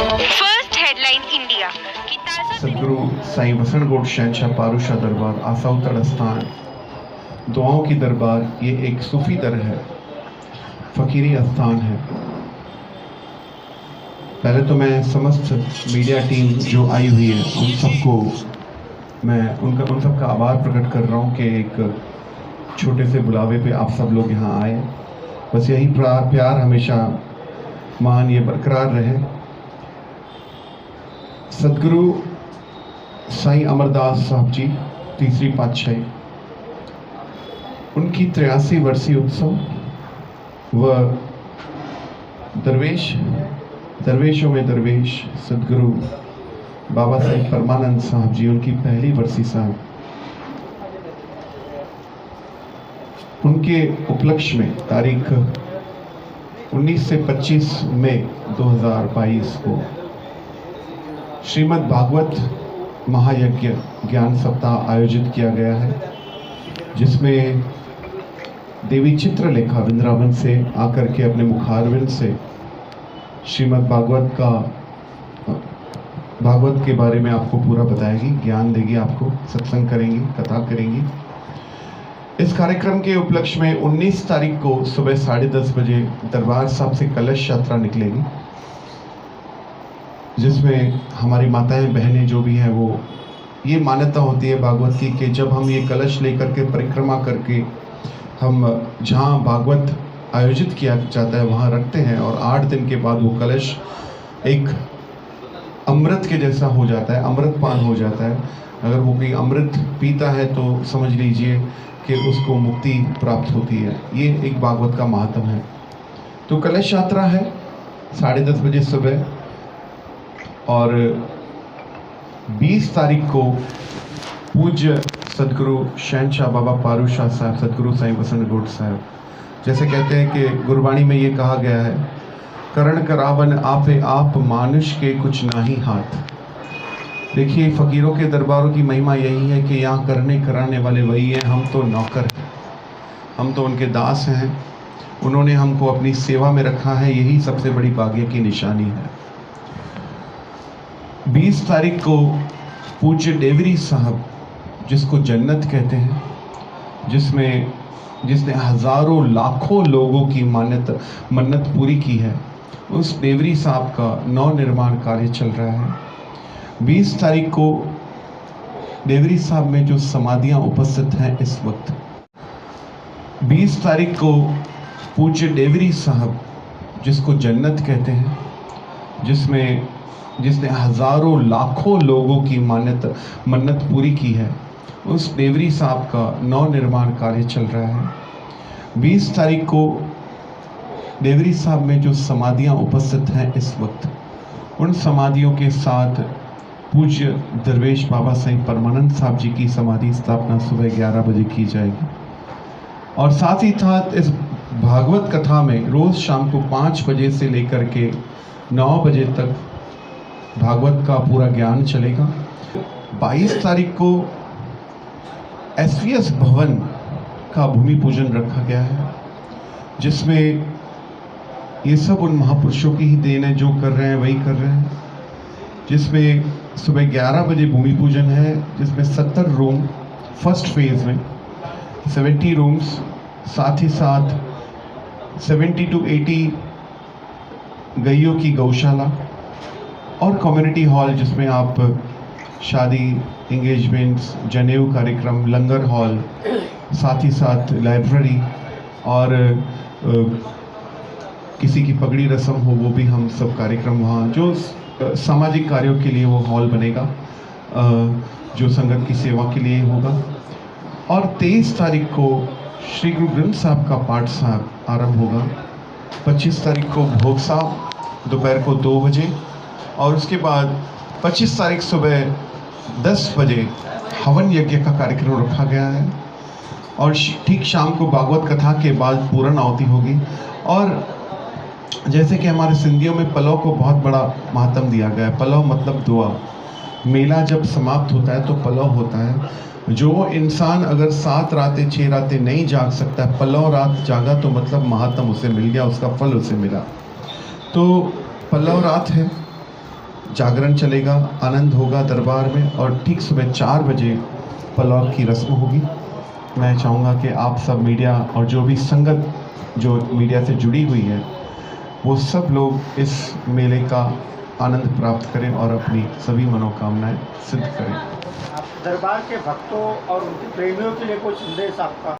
First headline India की ताजा सदगुरु साईं वसणगोड शहंशाह पारूशाह दरबार आसाउतड़ स्थान दुआओं की दरबार। ये एक सूफी दर है, फ़कीरी स्थान है। पहले तो मैं समस्त मीडिया टीम जो आई हुई है उन सबको मैं उन सबका आभार प्रकट कर रहा हूँ कि एक छोटे से बुलावे पे आप सब लोग यहाँ आए। बस यही प्यार हमेशा मान ये बरकरार रहे। सदगुरु साईं अमरदास साहब जी तीसरी पातशाही, उनकी 83 वर्षीय उत्सव व दरवेशों में दरवेश सदगुरु बाबा साहेब परमानंद साहब जी, उनकी पहली वर्सी साहब, उनके उपलक्ष्य में तारीख 19 से 25 मई 2022 को श्रीमद् भागवत महायज्ञ ज्ञान सप्ताह आयोजित किया गया है, जिसमें देवी चित्रलेखा वृंदावन से आकर के अपने मुखारविंद से श्रीमद् भागवत के बारे में आपको पूरा बताएगी, ज्ञान देगी, आपको सत्संग करेंगी, कथा करेंगी। इस कार्यक्रम के उपलक्ष्य में 19 तारीख को सुबह 10:30 बजे दरबार साहब से कलश यात्रा निकलेगी, जिसमें हमारी माताएं बहनें जो भी हैं वो ये मान्यता होती है भागवत की कि जब हम ये कलश लेकर के परिक्रमा करके हम जहाँ भागवत आयोजित किया जाता है वहाँ रखते हैं और 8 दिन के बाद वो कलश एक अमृत के जैसा हो जाता है, अमृतपान हो जाता है। अगर वो कोई अमृत पीता है तो समझ लीजिए कि उसको मुक्ति प्राप्त होती है। ये एक भागवत का महात्म है। तो कलश यात्रा है 10:30 बजे सुबह, और 20 तारीख को पूज्य सदगुरु शहंशाह बाबा पारूशाह साहब, सदगुरु साईं वसणगोड साहब, जैसे कहते हैं कि गुरबाणी में ये कहा गया है, करण करावन आपे आप मानुष के कुछ नाही हाथ। देखिए, फ़कीरों के दरबारों की महिमा यही है कि यहाँ करने कराने वाले वही हैं, हम तो नौकर हैं, हम तो उनके दास हैं। उन्होंने हमको अपनी सेवा में रखा है, यही सबसे बड़ी भाग्य की निशानी है। 20 तारीख को पूज्य डेवरी साहब, जिसको जन्नत कहते हैं, जिसने हज़ारों लाखों लोगों की मन्नत पूरी की है, उस डेवरी साहब का नवनिर्माण कार्य चल रहा है। 20 तारीख को डेवरी साहब में जो समाधियां उपस्थित हैं इस वक्त, 20 तारीख को पूज्य डेवरी साहब, जिसको जन्नत कहते हैं, जिसने हज़ारों लाखों लोगों की मन्नत पूरी की है, उस डेवरी साहब का नवनिर्माण कार्य चल रहा है। 20 तारीख को डेवरी साहब में जो समाधियां उपस्थित हैं इस वक्त, उन समाधियों के साथ पूज्य दरवेश बाबा साईं परमानंद साहब जी की समाधि स्थापना सुबह 11 बजे की जाएगी। और साथ ही साथ इस भागवत कथा में रोज़ शाम को 5 बजे से लेकर के 9 बजे तक भागवत का पूरा ज्ञान चलेगा। 22 तारीख को SVS भवन का भूमि पूजन रखा गया है, जिसमें ये सब उन महापुरुषों की ही देन है, जो कर रहे हैं वही कर रहे हैं। जिसमें सुबह 11 बजे भूमि पूजन है, जिसमें 70 रूम फर्स्ट फेज में, 70 रूम्स, साथ ही साथ 70 to 80 गैयों की गौशाला और कम्युनिटी हॉल, जिसमें आप शादी, इंगेजमेंट्स, जनेऊ कार्यक्रम, लंगर हॉल, साथ ही साथ लाइब्रेरी और किसी की पगड़ी रस्म हो वो भी हम सब कार्यक्रम वहाँ, जो सामाजिक कार्यों के लिए वो हॉल बनेगा, जो संगत की सेवा के लिए होगा। और 23 तारीख को श्री गुरु ग्रंथ साहब का पाठ साहब आरंभ होगा। 25 तारीख को भोग साहब दोपहर को 2 बजे, और उसके बाद 25 तारीख सुबह 10 बजे हवन यज्ञ का कार्यक्रम रखा गया है, और ठीक शाम को भागवत कथा के बाद पूर्ण आहुति होगी। और जैसे कि हमारे सिंधियों में पलव को बहुत बड़ा महत्व दिया गया है। पलव मतलब दुआ। मेला जब समाप्त होता है तो पलव होता है। जो इंसान अगर 7 रातें 6 रातें नहीं जाग सकता है, पलव रात जागा तो मतलब महात्म उसे मिल गया, उसका फल उसे मिला। तो पलव रात है, जागरण चलेगा, आनंद होगा दरबार में और ठीक सुबह 4 बजे पलौक की रस्म होगी। मैं चाहूँगा कि आप सब मीडिया और जो भी संगत जो मीडिया से जुड़ी हुई है वो सब लोग इस मेले का आनंद प्राप्त करें और अपनी सभी मनोकामनाएं सिद्ध करें। दरबार के भक्तों और उनके प्रेमियों के लिए कोई संदेश आपका?